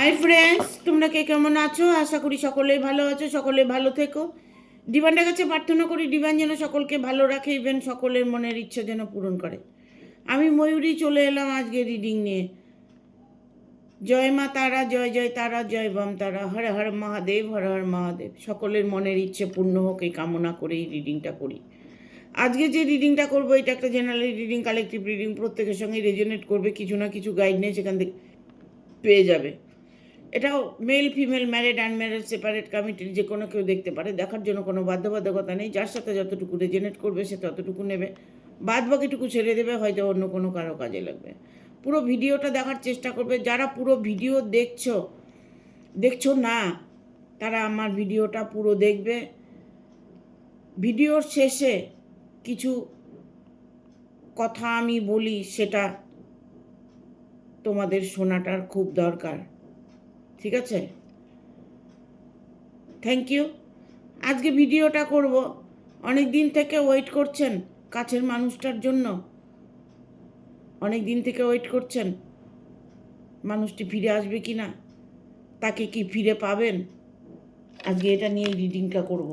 Hi friends, তোমরা কে কেমন আছো? আশা করি সকলেই ভালো আছো, সকলে ভালো থেকো। ডিভাইনের কাছে প্রার্থনা করি ডিভাইন যেন সকলকে ভালো রাখে, ইভেন সকলের মনের ইচ্ছা যেন পূরণ করে। আমি ময়ূরী চলে এলাম আজকে রিডিং নিয়ে। জয় মা তারা, জয় জয় তারা, জয় বাম তারা, হর হর মহাদেব, হর হর মহাদেব। সকলের মনের ইচ্ছে পূর্ণ হোক এই কামনা করে এই রিডিংটা করি। আজকে যে রিডিংটা করবো এটা একটা জেনারেল রিডিং, কালেকটিভ রিডিং, প্রত্যেকের সঙ্গে রেজোনেট করবে, কিছু না কিছু গাইডনেস এখান থেকে পেয়ে যাবে। এটাও male female, married unmarried, separate, committed, যে কোনো কেউ দেখতে পারে। দেখার জন্য কোনো বাধ্যবাধকতা নেই। যার সাথে যতটুকু রেজোনেট করবে সে ততটুকু নেবে, বাদ বাকিটুকু ছেড়ে দেবে, হয়তো অন্য কোনো কারো কাজে লাগবে। পুরো ভিডিওটা দেখার চেষ্টা করবে। যারা পুরো ভিডিও দেখছো না তারা আমার ভিডিওটা পুরো দেখবে। ভিডিওর শেষে কিছু কথা আমি বলি, সেটা তোমাদের শোনাটার খুব দরকার, ঠিক আছে? Thank you. আজকে ভিডিওটা করব, অনেক দিন থেকে ওয়েট করছেন কাছের মানুষটার জন্য, অনেক দিন থেকে ওয়েট করছেন মানুষটি ফিরে আসবে কি না, তাকে কি ফিরে পাবেন। আজকে এটা নিয়ে রিডিংটা করব।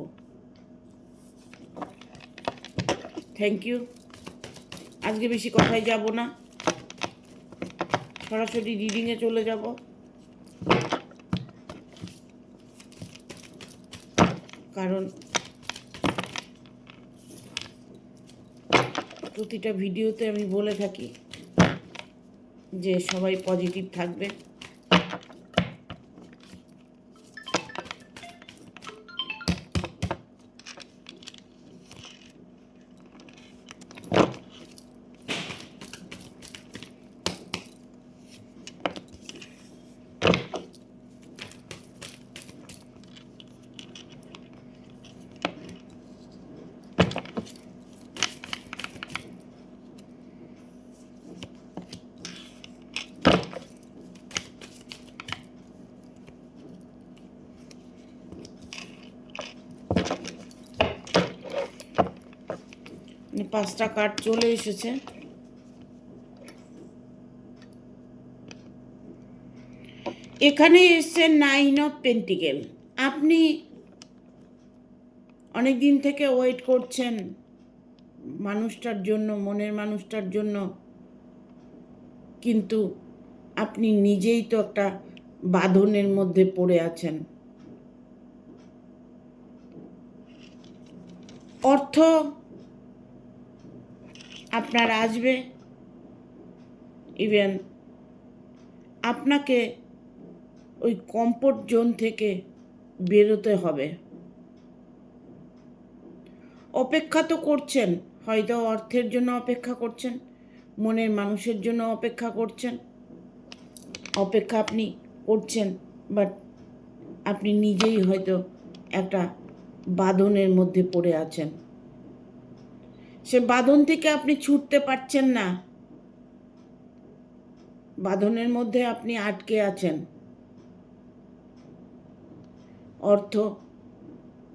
Thank you. আজকে বেশি কথায় যাব না, সরাসরি রিডিংয়ে চলে যাব। কারণ প্রতিটা ভিডিওতে আমি বলে থাকি যে সবাই পজিটিভ থাকবে। পাঁচটা কার্ড চলে এসেছে। এখানে এসছে 9 অফ পেন্টিকেল। আপনি অনেক দিন থেকে ওয়েট করছেন মানুষটার জন্য, মনের মানুষটার জন্য, কিন্তু আপনি নিজেই তো একটা বাঁধনের মধ্যে পড়ে আছেন। অর্থ আপনার আসবে, ইভেন আপনাকে ওই কমফোর্ট জোন থেকে বেরোতে হবে। অপেক্ষা তো করছেন, হয়তো অর্থের জন্য অপেক্ষা করছেন, মনের মানুষের জন্য অপেক্ষা করছেন। অপেক্ষা আপনি করছেন, বাট আপনি নিজেই হয়তো একটা বাঁধনের মধ্যে পড়ে আছেন। সে বাঁধন থেকে আপনি ছুটতে পারছেন না, বাঁধনের মধ্যে আপনি আটকে আছেন। অর্থ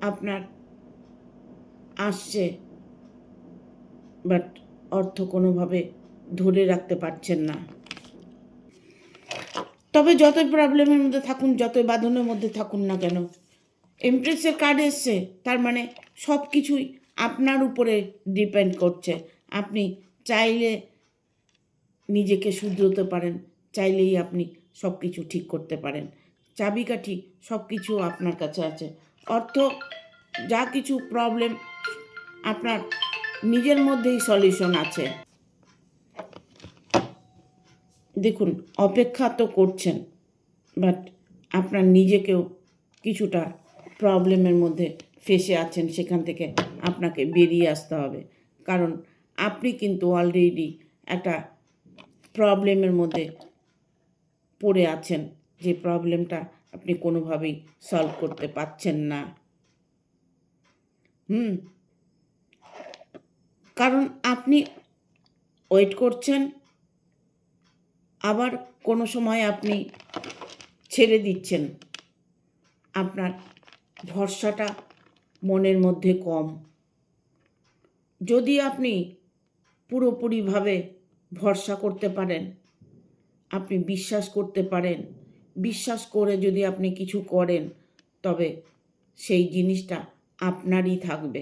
আপনার আসছে, বাট অর্থ কোনোভাবে ধরে রাখতে পারছেন না। তবে যতই প্রবলেমের মধ্যে থাকুন, যতই বাঁধনের মধ্যে থাকুন না কেন, এমপ্রেসের কার্ড এসছে, তার মানে সব কিছুই আপনার উপরে ডিপেন্ড করছে। আপনি চাইলে নিজেকে শুধরোতে পারেন, চাইলেই আপনি সব কিছু ঠিক করতে পারেন। চাবিকাঠি সব কিছু আপনার কাছে আছে। অর্থ যা কিছু প্রবলেম আপনার নিজের মধ্যেই সলিউশন আছে। দেখুন, অপেক্ষা তো করছেন, বাট আপনার নিজেকেও কিছুটা প্রবলেমের মধ্যে ফেসে আছেন, সেখান থেকে আপনাকে বেরিয়ে আসতে হবে। কারণ আপনি কিন্তু অলরেডি একটা প্রবলেমের মধ্যে পড়ে আছেন, যে প্রবলেমটা আপনি কোনোভাবেই সলভ করতে পারছেন না। কারণ আপনি ওয়েট করছেন, আবার কোনো সময় আপনি ছেড়ে দিচ্ছেন। আপনার ভরসাটা মনের মধ্যে কম। যদি আপনি পুরোপুরিভাবে ভরসা করতে পারেন, আপনি বিশ্বাস করতে পারেন বিশ্বাস করে যদি আপনি কিছু করেন, তবে সেই জিনিসটা আপনারই থাকবে,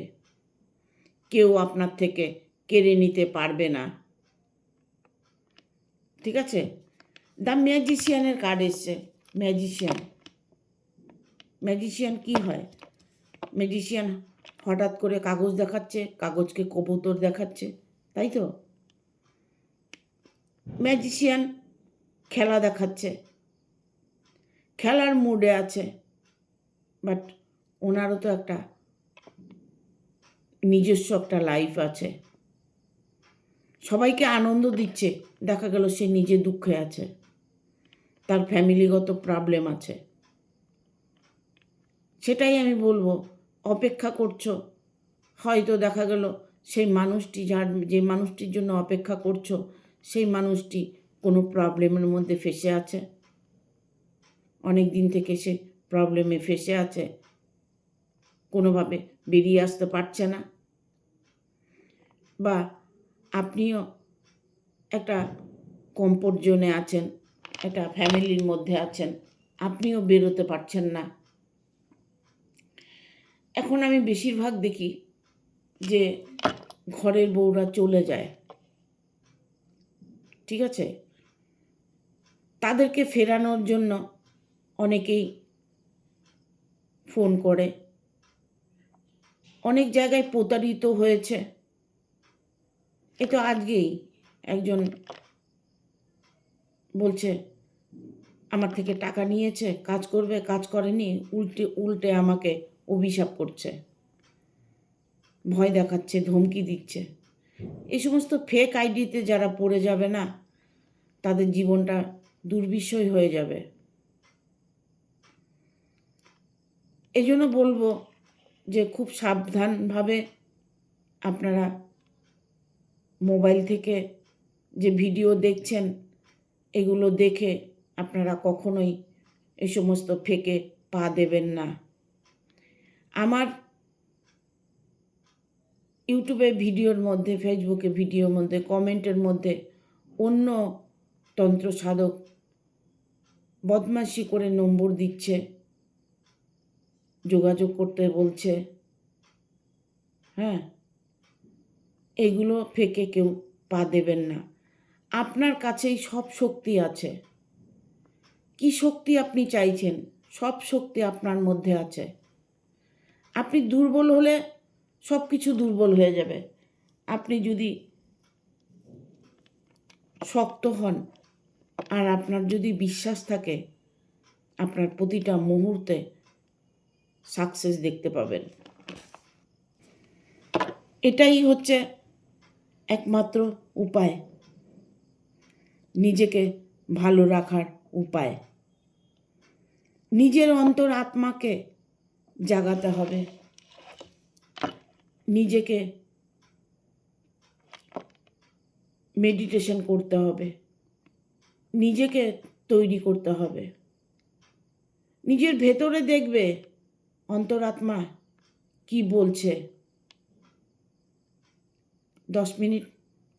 কেউ আপনার থেকে কেড়ে নিতে পারবে না। ঠিক আছে? দ্য ম্যাজিশিয়ানের কার্ড এসছে। ম্যাজিশিয়ান কি হয়? ম্যাজিশিয়ান হঠাৎ করে কাগজ দেখাচ্ছে, কাগজকে কবুতর দেখাচ্ছে, তাই তো? ম্যাজিশিয়ান খেলা দেখাচ্ছে, খেলার মুডে আছে, বাট ওনারও তো একটা নিজস্ব একটা লাইফ আছে। সবাইকে আনন্দ দিচ্ছে, দেখা গেল সে নিজে দুঃখে আছে, তার ফ্যামিলিগত প্রবলেম আছে। সেটাই আমি বলবো, অপেক্ষা করছো, হয়তো দেখা গেল সেই মানুষটি যে মানুষটির জন্য অপেক্ষা করছো, সেই মানুষটি কোনো প্রবলেমের মধ্যে ফেঁসে আছে, অনেক দিন থেকে সে প্রবলেমে ফেঁসে আছে, কোনোভাবে বেরিয়ে আসতে পারছে না, বা আপনিও একটা কমফোর্ট জোনে আছেন, একটা ফ্যামিলির মধ্যে আছেন, আপনিও বেরোতে পারছেন না। এখন আমি বেশিরভাগ দেখি যে ঘরের বউরা চলে যায়, ঠিক আছে? তাদেরকে ফেরানোর জন্য অনেকেই ফোন করে, অনেক জায়গায় প্রতারিত হয়েছে। এ তো আজকেই একজন বলছে আমার থেকে টাকা নিয়েছে, কাজ করবে, কাজ করেনি, উল্টে আমাকে অভিশাপ করছে, ভয় দেখাচ্ছে, ধমকি দিচ্ছে। এই সমস্ত ফেক আইডিতে যারা পড়ে যাবে না, তাদের জীবনটা দুর্বিষয় হয়ে যাবে। এই জন্য বলবো যে খুব সাবধানভাবে আপনারা মোবাইল থেকে যে ভিডিও দেখছেন, এগুলো দেখে আপনারা কখনোই এই সমস্ত ফেকে পা দেবেন না। আমার ইউটিউবে ভিডিওর মধ্যে, ফেসবুকে ভিডিওর মধ্যে, কমেন্টের মধ্যে অন্য তন্ত্র সাধক বদমাশি করে নম্বর দিচ্ছে, যোগাযোগ করতে বলছে। হ্যাঁ, এগুলো ফেকে কেউ পা দেবেন না। আপনার কাছেই সব শক্তি আছে। কি শক্তি আপনি চাইছেন, সব শক্তি আপনার মধ্যে আছে। আপনি দুর্বল হলে সব কিছু দুর্বল হয়ে যাবে। আপনি যদি শক্ত হন আর আপনার যদি বিশ্বাস থাকে, আপনার প্রতিটা মুহূর্তে সাকসেস দেখতে পাবেন। এটাই হচ্ছে একমাত্র উপায়, নিজেকে ভালো রাখার উপায়। নিজের অন্তর আত্মাকে জাগাতে হবে, নিজেকে মেডিটেশন করতে হবে, নিজেকে তৈরি করতে হবে। নিজের ভেতরে দেখবে অন্তরাত্মা কি বলছে। 10 মিনিট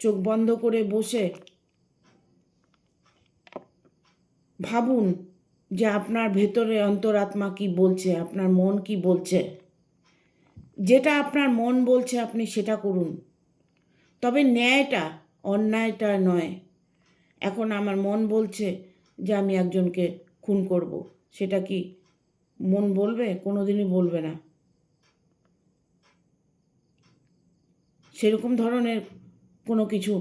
চোখ বন্ধ করে বসে ভাবুন যে আপনার ভেতরে অন্তরাত্মা কি বলছে, আপনার মন কি বলছে। যেটা আপনার মন বলছে আপনি সেটা করুন, তবে ন্যায়টা, অন্যায়টা নয়। এখন আমার মন বলছে যে আমি একজনকে খুন করব, সেটা কি মন বলবে? কোনোদিনই বলবে না। সেরকম ধরনের কোনো কিছু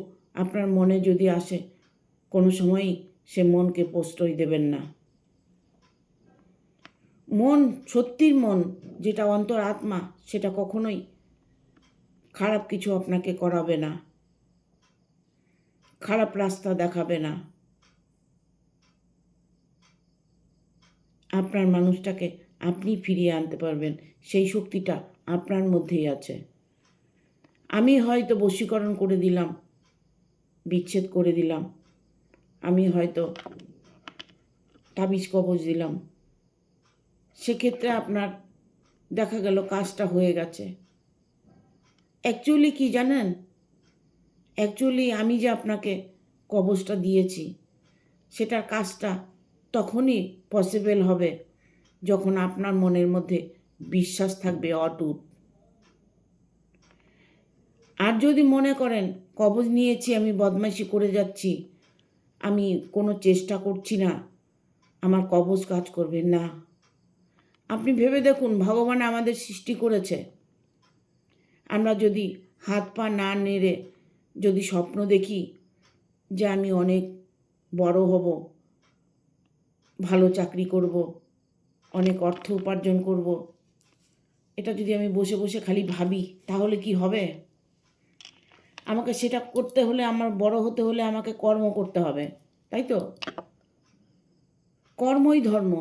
আপনার মনে যদি আসে, কোনো সময়ই সে মনকে প্রশ্রয় দেবেন না। মন, সত্যির মন, যেটা অন্তর আত্মা, সেটা কখনোই খারাপ কিছু আপনাকে করাবে না, খারাপ রাস্তা দেখাবে না। আপনার মানুষটাকে আপনি ফিরিয়ে আনতে পারবেন, সেই শক্তিটা আপনার মধ্যেই আছে। আমি হয়তো বশীকরণ করে দিলাম, বিচ্ছেদ করে দিলাম, আমি হয়তো তাবিজ কবজ দিলাম, সেক্ষেত্রে আপনার দেখা গেল কাজটা হয়ে গেছে। অ্যাকচুয়ালি কি জানেন, অ্যাকচুয়ালি আমি যে আপনাকে কবজটা দিয়েছি, সেটার কাজটা তখনই পসিবল হবে যখন আপনার মনের মধ্যে বিশ্বাস থাকবে অটুট। আর যদি মনে করেন কবজ নিয়েছি, আমি বদমাইশি করে যাচ্ছি, আমি কোনো চেষ্টা করছি না, আমার কবজ কাজ করবে না। আপনি ভেবে দেখুন, ভগবান আমাদের সৃষ্টি করেছে, আমরা যদি হাত পা না নেড়ে যদি স্বপ্ন দেখি যে আমি অনেক বড় হব, ভালো চাকরি করব, অনেক অর্থ উপার্জন করব, এটা যদি আমি বসে বসে খালি ভাবি, তাহলে কি হবে? আমাকে সেটা করতে হলে, আমার বড় হতে হলে আমাকে কর্ম করতে হবে, তাই তো? কর্মই ধর্ম।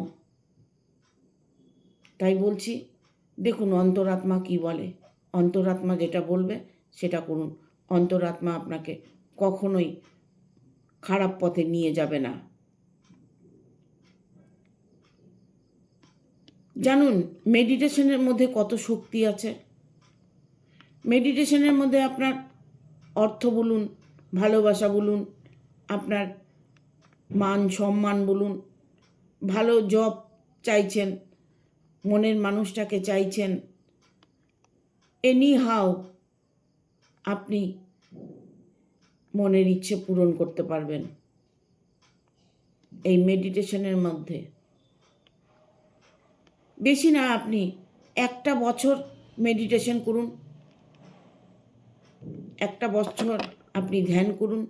তাই বলছি, দেখুন অন্তরাত্মা কি বলে। অন্তরাত্মা যেটা বলবে সেটা করুন। অন্তরাত্মা আপনাকে কখনোই খারাপ পথে নিয়ে যাবে না। জানুন মেডিটেশনের মধ্যে কত শক্তি আছে। মেডিটেশনের মধ্যে আপনার অর্থ বলুন, ভালোবাসা বলুন, আপনার মান সম্মান বলুন, ভালো জব চাইছেন, মনের মানুষটাকে চাইছেন, এনি হাউ আপনি মনের ইচ্ছে পূরণ করতে পারবেন এই মেডিটেশনের মধ্যে। বেশি না, আপনি 1 বছর মেডিটেশন করুন, 1 বছর আপনি ধ্যান করুন।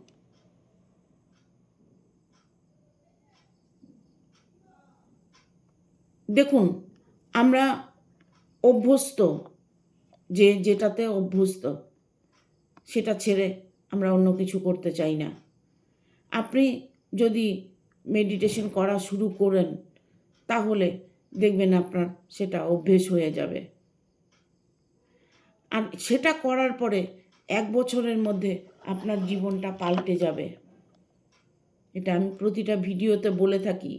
দেখুন আমরা অভ্যস্ত, যেটাতে অভ্যস্ত সেটা ছেড়ে আমরা অন্য কিছু করতে চাই না। আপনি যদি মেডিটেশন করা শুরু করেন তাহলে দেখবেন আপনার সেটা অভ্যেস হয়ে যাবে। আর সেটা করার পরে 1 বছরের মধ্যে আপনার জীবনটা পাল্টে যাবে। এটা আমি প্রতিটা ভিডিওতে বলে থাকি।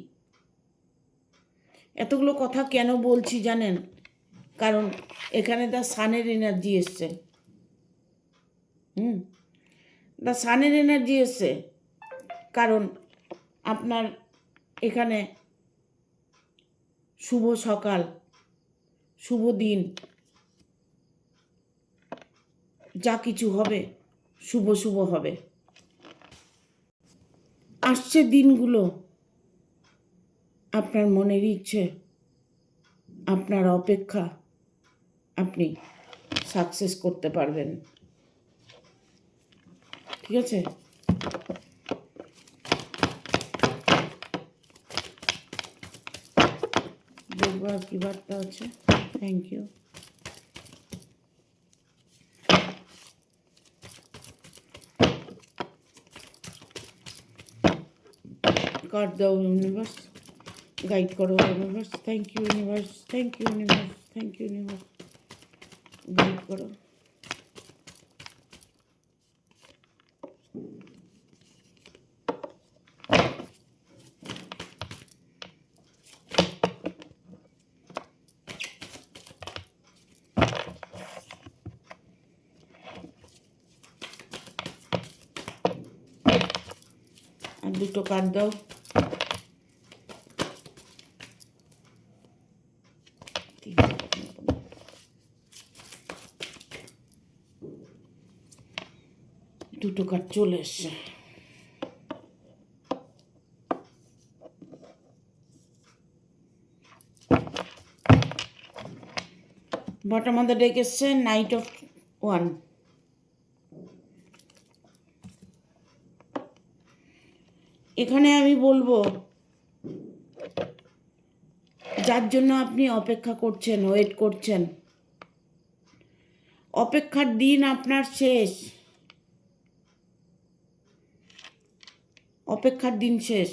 এতগুলো কথা কেন বলছি জানেন? কারণ এখানে দ্য সানের এনার্জি এসছে। দ্য সানের এনার্জি এসছে কারণ আপনার এখানে শুভ সকাল, শুভ দিন, যা কিছু হবে শুভ শুভ হবে। আসছে দিনগুলো আপনার মনের ইচ্ছে, আপনার অপেক্ষা আপনি সাকসেস করতে পারবেন। ঠিক আছে? দেখবো আর কি বার্তা আছে। Thank you. কার্ড দাও ইউনিভার্স, গাইড করো universe. Thank you universe, thank you universe, thank you universe, guide করো। আর 2টো কার্ড দাও। দুটো কার্ড চলে এসছে। বটম অফ দ্য ডেক এসছে নাইট অফ 1। এখানে আমি বলবো, যার জন্য আপনি অপেক্ষা করছেন, ওয়েট করছেন, অপেক্ষার দিন আপনার শেষ। অপেক্ষার দিন শেষ।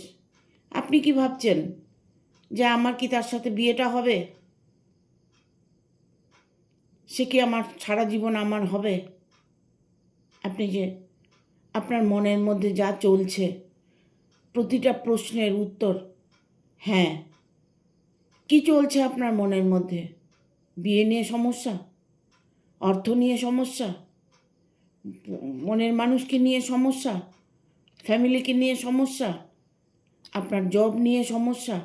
আপনি কি ভাবছেন যে আমার কি তার সাথে বিয়েটা হবে? সে কি আমার সারা জীবন আমার হবে? আপনি যে আপনার মনের মধ্যে যা চলছে প্রতিটা প্রশ্নের উত্তর হ্যাঁ। কি চলছে আপনার মনের মধ্যে? বিয়ে নিয়ে সমস্যা, অর্থ নিয়ে সমস্যা, মনের মানুষকে নিয়ে সমস্যা, ফ্যামিলিকে নিয়ে সমস্যা, আপনার জব নিয়ে সমস্যা,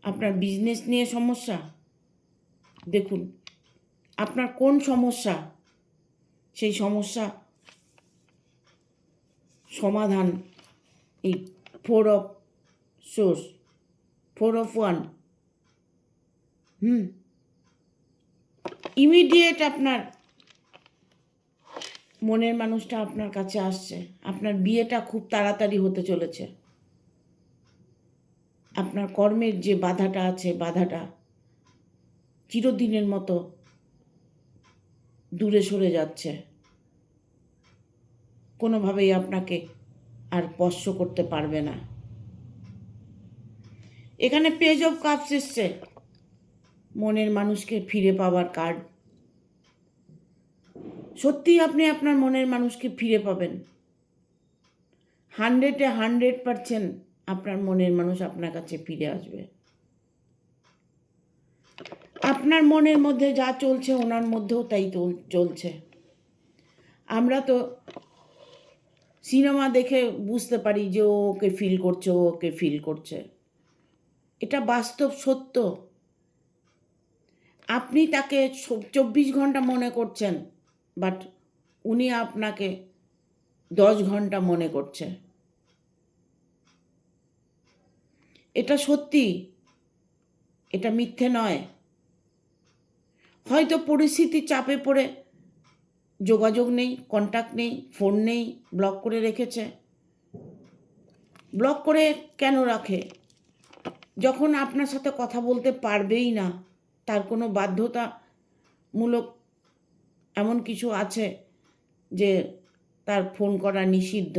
আপনার বিজনেস নিয়ে সমস্যা, দেখুন আপনার কোন সমস্যা, সেই সমস্যা সমাধান এই 4 অফ সোর্স, 4 অফ 1 ইমিডিয়েট আপনার মনের মানুষটা আপনার কাছে আসছে। আপনার বিয়েটা খুব তাড়াতাড়ি হতে চলেছে। আপনার কর্মের যে বাধাটা আছে, বাধাটা চিরদিনের মতো দূরে সরে যাচ্ছে। কোনোভাবেই আপনাকে আর স্পর্শ করতে পারবে না। এখানে পেজ অফ কাপস এসছে, মনের মানুষকে ফিরে পাওয়ার কার্ড। সত্যিই আপনি আপনার মনের মানুষকে ফিরে পাবেন। 100% আপনার মনের মানুষ আপনার কাছে ফিরে আসবে। আপনার মনের মধ্যে যা চলছে ওনার মধ্যেও তাই চলছে। আমরা তো সিনেমা দেখে বুঝতে পারি যে ও ওকে ফিল করছে, ও ওকে ফিল করছে। এটা বাস্তব সত্য। আপনি তাকে 24 ঘন্টা মনে করছেন, বাট উনি আপনাকে 10 ঘন্টা মনে করছে। এটা সত্যি, এটা মিথ্যে নয়। হয়তো পরিস্থিতির চাপে পড়ে যোগাযোগ নেই, কন্ট্যাক্ট নেই, ফোন নেই, ব্লক করে রেখেছে। ব্লক করে কেন রাখে? যখন আপনার সাথে কথা বলতে পারবেই না, তার কোনো বাধ্যতামূলক এমন কিছু আছে যে তার ফোন করা নিষিদ্ধ,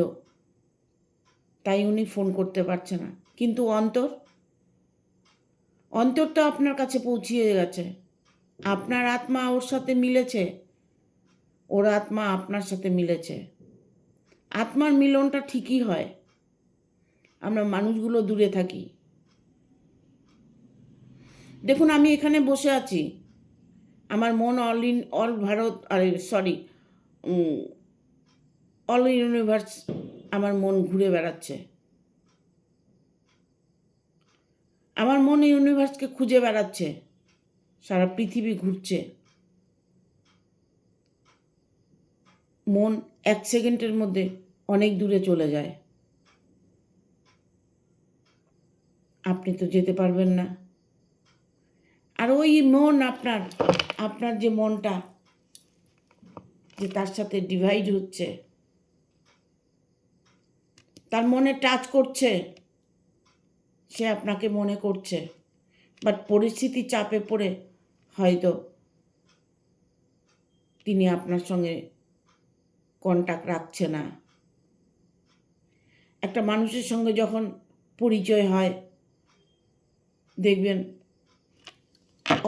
তাই উনি ফোন করতে পারছে না। কিন্তু অন্তর তো আপনার কাছে পৌঁছিয়ে গেছে। আপনার আত্মা ওর সাথে মিলেছে, ওর আত্মা আপনার সাথে মিলেছে। আত্মার মিলনটা ঠিকই হয়। আমরা মানুষগুলো দূরে থাকি। দেখুন, আমি এখানে বসে আছি, আমার মন অল ভারত, অল ইউনিভার্স আমার মন ঘুরে বেড়াচ্ছে। আমার মন ইউনিভার্সকে খুঁজে বেড়াচ্ছে, সারা পৃথিবী ঘুরছে। মন 1 সেকেন্ডের মধ্যে অনেক দূরে চলে যায়। আপনি তো যেতে পারবেন না। আর ওই মন আপনার যে মনটা যে তার সাথে ডিভাইড হচ্ছে, তার মনে টাচ করছে, সে আপনাকে মনে করছে, বাট পরিস্থিতি চাপে পড়ে হয়তো তিনি আপনার সঙ্গে কন্ট্যাক্ট রাখছে না। একটা মানুষের সঙ্গে যখন পরিচয় হয়, দেখবেন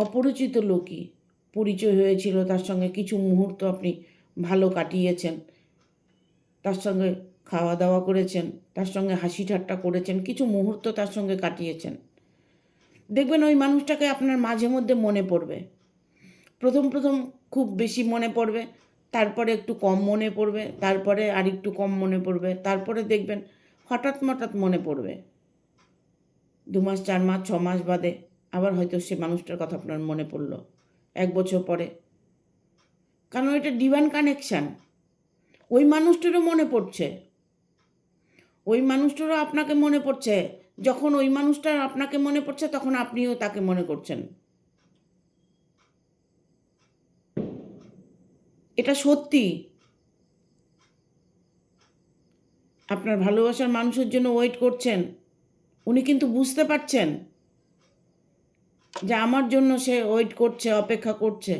অপরিচিত লোকই পরিচয় হয়েছিল, তার সঙ্গে কিছু মুহূর্ত আপনি ভালো কাটিয়েছেন, তার সঙ্গে খাওয়া দাওয়া করেছেন, তার সঙ্গে হাসি ঠাট্টা করেছেন, কিছু মুহূর্ত তার সঙ্গে কাটিয়েছেন। দেখবেন ওই মানুষটাকে আপনার মাঝে মধ্যে মনে পড়বে। প্রথম খুব বেশি মনে পড়বে, তারপরে একটু কম মনে পড়বে, তারপরে আর একটু কম মনে পড়বে, তারপরে দেখবেন হঠাৎ মনে পড়বে। 2 মাস, 4 মাস, 6 মাস বাদে আবার হয়তো সে মানুষটার কথা আপনার মনে পড়লো 1 বছর পরে। কারণ এটা ডিভাইন কানেকশান। ওই মানুষটারও মনে পড়ছে, ওই মানুষটারও আপনাকে মনে পড়ছে। যখন ওই মানুষটার আপনাকে মনে পড়ছে, তখন আপনিও তাকে মনে করছেন। এটা সত্যি। আপনার ভালোবাসার মানুষের জন্য ওয়েট করছেন, উনি কিন্তু বুঝতে পারছেন যে আমার জন্য সে ওয়েট করছে, অপেক্ষা করছে।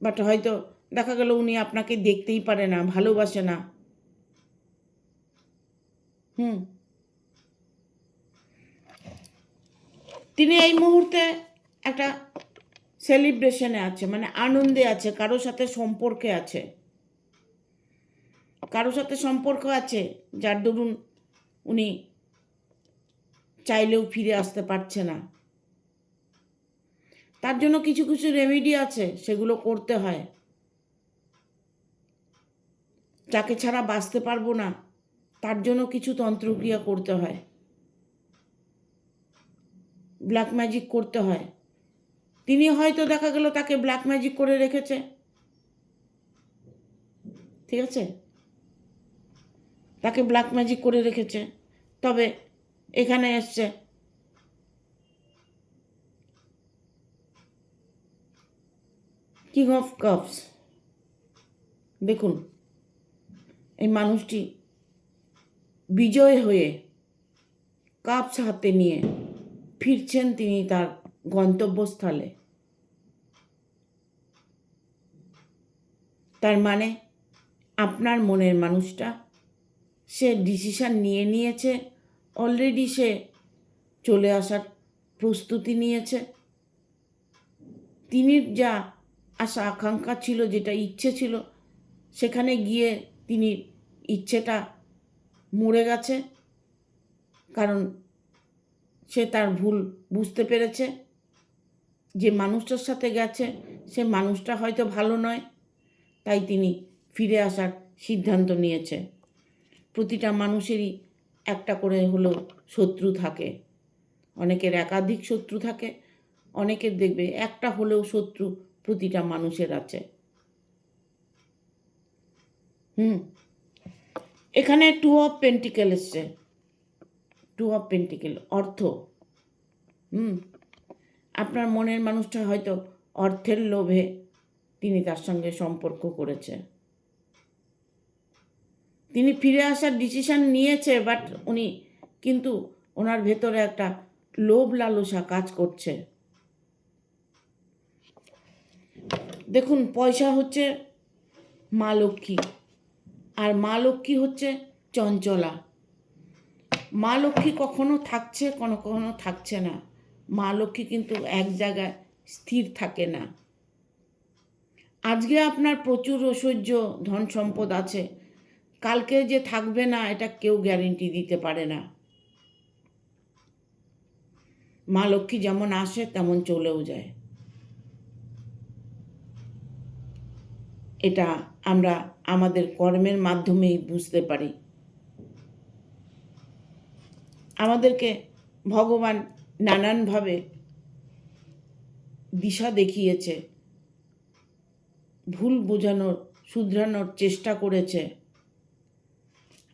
বাট হয়তো দেখা গেল উনি আপনাকে দেখতেই পারে না, ভালোবাসে না। তিনি এই মুহূর্তে একটা সেলিব্রেশনে আছে, মানে আনন্দে আছে, কারো সাথে সম্পর্কে আছে, কারো সাথে সম্পর্ক আছে যার দরুন উনি চাইলেও ফিরে আসতে পারছে না। তার জন্য কিছু রেমেডি আছে, সেগুলো করতে হয়। যাকে ছাড়া বাঁচতে পারবো না, তার জন্য কিছু তন্ত্রক্রিয়া করতে হয়, ব্ল্যাক ম্যাজিক করতে হয়। তিনি হয়তো দেখা গেল তাকে ব্ল্যাক ম্যাজিক করে রেখেছে, ঠিক আছে, তাকে ব্ল্যাক ম্যাজিক করে রেখেছে, তবে এখানে এসছে কিং অফ কাপস। দেখুন এই মানুষটি বিজয় হয়ে কাপস হাতে নিয়ে ফিরছেন তিনি তার গন্তব্যস্থলে। তার মানে আপনার মনের মানুষটা সে ডিসিশন নিয়ে নিয়েছে, অলরেডি সে চলে আসার প্রস্তুতি নিয়েছে। তিনি যা আশা আকাঙ্ক্ষা ছিল, যেটা ইচ্ছে ছিল, সেখানে গিয়ে তিনি ইচ্ছেটা মরে গেছে, কারণ সে তার ভুল বুঝতে পেরেছে। যে মানুষটার সাথে গেছে সে মানুষটা হয়তো ভালো নয়, তাই তিনি ফিরে আসার সিদ্ধান্ত নিয়েছে। প্রতিটা মানুষেরই একটা করে হলেও শত্রু থাকে, অনেকের একাধিক শত্রু থাকে, অনেকের দেখবে একটা হলেও শত্রু প্রতিটা মানুষের আছে। এখানে 2 অফ পেন্টিকেল এসছে, 2 অফ পেন্টিকেল, অর্থ। আপনার মনের মানুষটা হয়তো অর্থের লোভে তিনি তার সঙ্গে সম্পর্ক করেছে। তিনি ফিরে আসার ডিসিশন নিয়েছে, বাট উনি কিন্তু ওনার ভেতরে একটা লোভ লালসা কাজ করছে। দেখুন পয়সা হচ্ছে মা লক্ষ্মী, আর মা লক্ষ্মী হচ্ছে চঞ্চলা। মা লক্ষ্মী কখনো থাকছে, কখনো থাকছে না। মা লক্ষ্মী কিন্তু এক জায়গায় স্থির থাকে না। আজকে আপনার প্রচুর ঐশ্বর্য ধন সম্পদ আছে, কালকে যে থাকবে না এটা কেউ গ্যারেন্টি দিতে পারে না। মা লক্ষ্মী যেমন আসে তেমন চলেও যায়, এটা আমরা আমাদের কর্মের মাধ্যমেই বুঝতে পারি। আমাদেরকে ভগবান নানানভাবে দিশা দেখিয়েছে, ভুল বোঝানোর শুধরানোর চেষ্টা করেছে।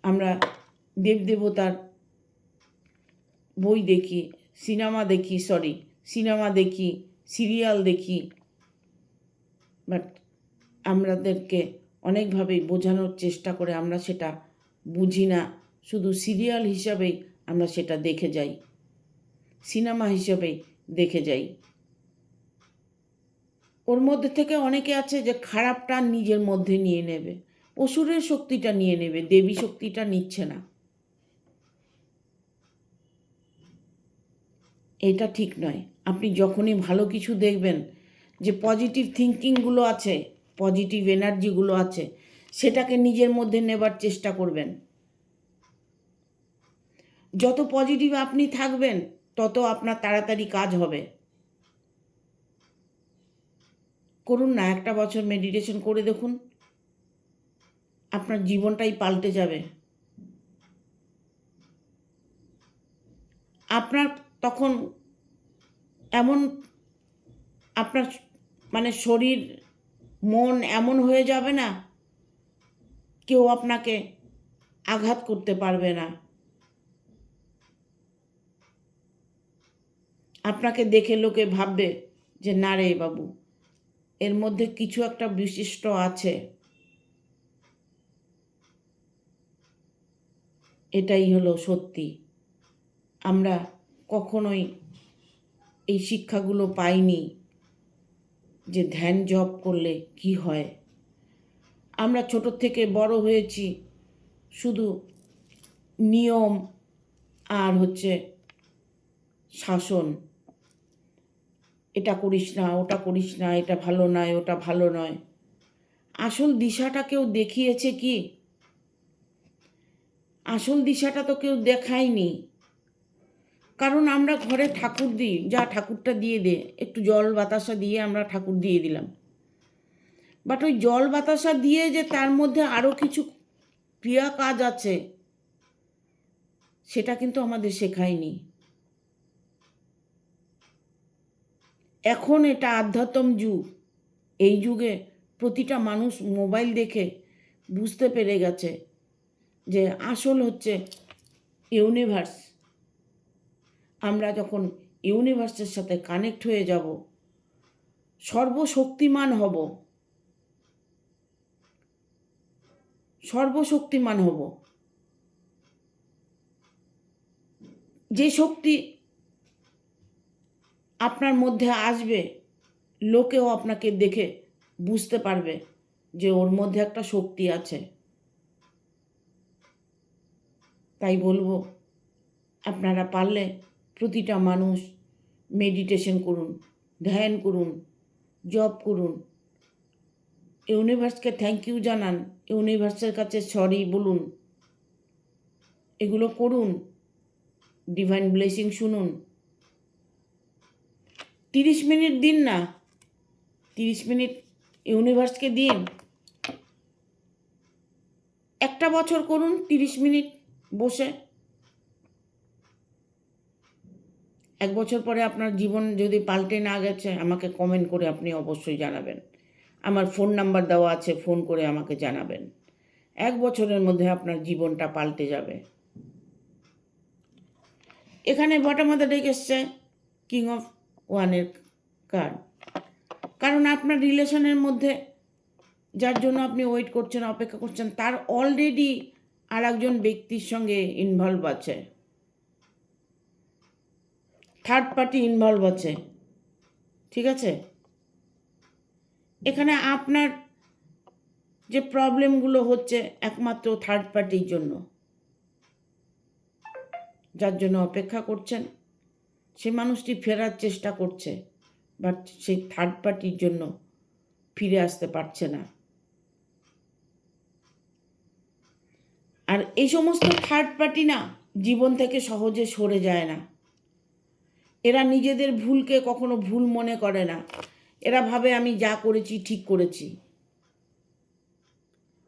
আমরা দেবদেবতার বই দেখি, সিনেমা দেখি, সিরিয়াল দেখি, বাট আমাদেরকে অনেকভাবেই বোঝানোর চেষ্টা করে আমরা সেটা বুঝি না। শুধু সিরিয়াল হিসাবেই আমরা সেটা দেখে যাই, সিনেমা হিসাবেই দেখে যাই। ওর মধ্যে থেকে অনেকে আছে যে খারাপটা নিজের মধ্যে নিয়ে নেবে, অসুরের শক্তিটা নিয়ে নেবে, দেবী শক্তিটা নিচ্ছে না। এটা ঠিক নয়। আপনি যখনই ভালো কিছু দেখবেন, যে পজিটিভ থিঙ্কিংগুলো আছে, পজিটিভ এনার্জিগুলো আছে, সেটাকে নিজের মধ্যে নেবার চেষ্টা করবেন। যত পজিটিভ আপনি থাকবেন তত আপনার তাড়াতাড়ি কাজ হবে। করুন না, 1 বছর মেডিটেশন করে দেখুন, আপনার জীবনটাই পাল্টে যাবে। আপনার তখন এমন আপনার মানে শরীর মন এমন হয়ে যাবে না, কেউ আপনাকে আঘাত করতে পারবে না। আপনাকে দেখে লোকে ভাববে যে না রে বাবু, এর মধ্যে কিছু একটা বিশিষ্ট আছে। এটাই হলো সত্যি। আমরা কখনোই এই শিক্ষাগুলো পাইনি যে ধ্যান জপ করলে কি হয়। আমরা ছোট থেকে বড় হয়েছি শুধু নিয়ম আর হচ্ছে শাসন, এটা করিস না, ওটা করিস না, এটা ভালো নয়, ওটা ভালো নয়। আসল দিশাটা কেউ দেখিয়েছে কি? আসল দিশাটা তো কেউ দেখায়নি। কারণ আমরা ঘরে ঠাকুর দিই, যা ঠাকুরটা দিয়ে দে, একটু জল বাতাসা দিয়ে আমরা ঠাকুর দিয়ে দিলাম। বাট ওই জল বাতাসা দিয়ে যে তার মধ্যে আরও কিছু ক্রিয়া কাজ আছে, সেটা কিন্তু আমাদের শেখায়নি। এখন এটা আধ্যাত্ম যুগ। এই যুগে প্রতিটা মানুষ মোবাইল দেখে বুঝতে পেরে গেছে যে আসল হচ্ছে ইউনিভার্স। আমরা যখন ইউনিভার্সের সাথে কানেক্ট হয়ে যাব, সর্বশক্তিমান হব, সর্বশক্তিমান হব। যে শক্তি আপনার মধ্যে আসবে, লোকেও আপনাকে দেখে বুঝতে পারবে যে ওর মধ্যে একটা শক্তি আছে। তাই বলবো, আপনারা পারলে প্রতিটা মানুষ মেডিটেশন করুন, ধ্যান করুন, জপ করুন, ইউনিভার্সকে থ্যাংক ইউ জানান, ইউনিভার্সের কাছে সরি বলুন, এগুলো করুন, ডিভাইন ব্লেসিং শুনুন। 30 মিনিট দিন না, 30 মিনিট ইউনিভার্সকে দিন। একটা বছর করুন 30 মিনিট বসে। 1 বছর পরে আপনার জীবন যদি পাল্টে না গেছে, আমাকে কমেন্ট করে আপনি অবশ্যই জানাবেন। আমার ফোন নাম্বার দেওয়া আছে, ফোন করে আমাকে জানাবেন। 1 বছরের মধ্যে আপনার জীবনটা পাল্টে যাবে। এখানে বটম অফ দ্য ডেক এসছে কিং অফ ওয়ানের কার্ড। কারণ আপনার রিলেশনের মধ্যে যার জন্য আপনি ওয়েট করছেন, অপেক্ষা করছেন, তার অলরেডি আর একজন ব্যক্তির সঙ্গে ইনভলভ আছে, থার্ড পার্টি ইনভলভ আছে। ঠিক আছে? এখানে আপনার যে প্রবলেমগুলো হচ্ছে একমাত্র থার্ড পার্টির জন্য, যার জন্য অপেক্ষা করছেন, সে মানুষটি ফেরার চেষ্টা করছে, বাট সেই থার্ড পার্টির জন্য ফিরে আসতে পারছে না। আর এই সমস্ত থার্ড পার্টি না জীবন থেকে সহজে সরে যায় না। এরা নিজেদের ভুলকে কখনো ভুল মনে করে না। এরা ভাবে আমি যা করেছি ঠিক করেছি।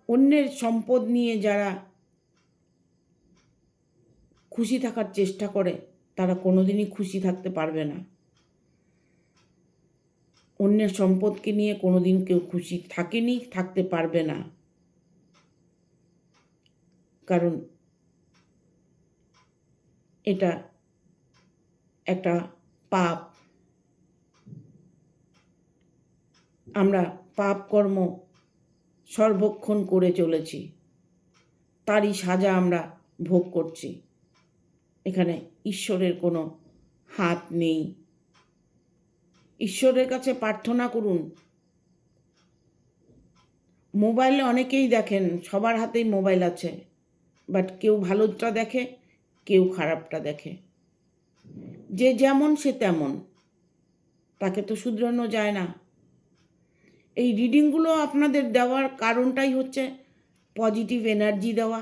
অন্যের সম্পদ নিয়ে যারা খুশি থাকার চেষ্টা করে, তারা কোনোদিনই খুশি থাকতে পারবে না। অন্যের সম্পদকে নিয়ে কোনোদিন কেউ খুশি থাকেনি, থাকতে পারবে না। কারণ এটা একটা পাপ। আমরা পাপ কর্ম সর্বক্ষণ করে চলেছি, তারই সাজা আমরা ভোগ করছি। এখানে ঈশ্বরের কোনো হাত নেই। ঈশ্বরের কাছে প্রার্থনা করুন। মোবাইলে অনেকেই দেখেন, সবার হাতেই মোবাইল আছে, বাট কেউ ভালোটা দেখে, কেউ খারাপটা দেখে। যে যেমন সে তেমন, তাকে তো শুধরানো যায় না। এই রিডিংগুলো আপনাদের দেওয়ার কারণটাই হচ্ছে পজিটিভ এনার্জি দেওয়া,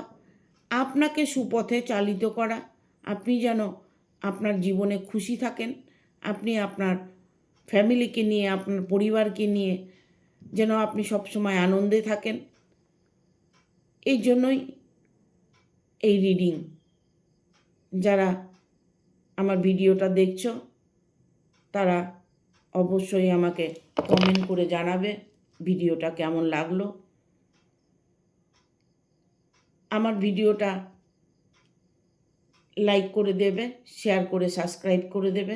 আপনাকে সুপথে চালিত করা, আপনি যেন আপনার জীবনে খুশি থাকেন, আপনি আপনার ফ্যামিলিকে নিয়ে, আপনার পরিবারকে নিয়ে যেন আপনি সবসময় আনন্দে থাকেন। এই জন্যই এই রিডিং। যারা আমার ভিডিওটা দেখছো, তারা অবশ্যই আমাকে কমেন্ট করে জানাবে ভিডিওটা কেমন লাগলো। আমার ভিডিওটা লাইক করে দেবে, শেয়ার করে সাবস্ক্রাইব করে দেবে,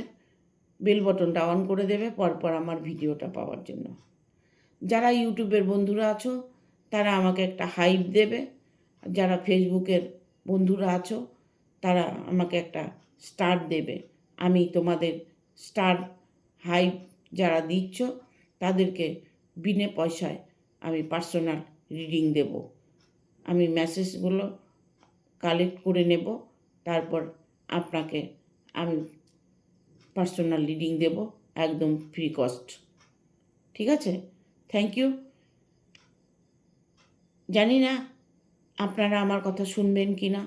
বেল বটনটা অন করে দেবে পরপর আমার ভিডিওটা পাওয়ার জন্য। যারা ইউটিউবের বন্ধুরা আছো, তারা আমাকে একটা হাইপ দেবে। যারা ফেসবুকের বন্ধুরা আছো, তারা আমাকে একটা স্টার দেবে। আমি তোমাদের স্টার হাইপ যারা দিচ্ছ, তাদেরকে বিনে পয়সায় আমি পার্সোনাল রিডিং দেব। আমি মেসেজগুলো কালেক্ট করে নেব, তারপর আপনাকে আমি পার্সোনাল রিডিং দেব, একদম ফ্রি কস্ট। ঠিক আছে? Thank you. জানি না আপনারা আমার কথা শুনবেন কি না,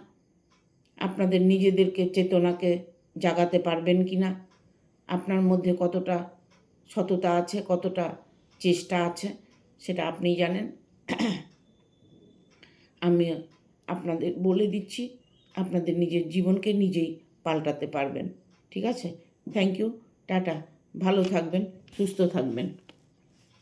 আপনাদের নিজেদেরকে চেতনাকে জাগাতে পারবেন কি না, আপনার মধ্যে কতটা সততা আছে, কতটা চেষ্টা আছে, সেটা আপনিই জানেন। আমি আপনাদের বলে দিচ্ছি, আপনাদের নিজের জীবনকে নিজেই পাল্টাতে পারবেন। ঠিক আছে? Thank you, tata. ভালো থাকবেন, সুস্থ থাকবেন।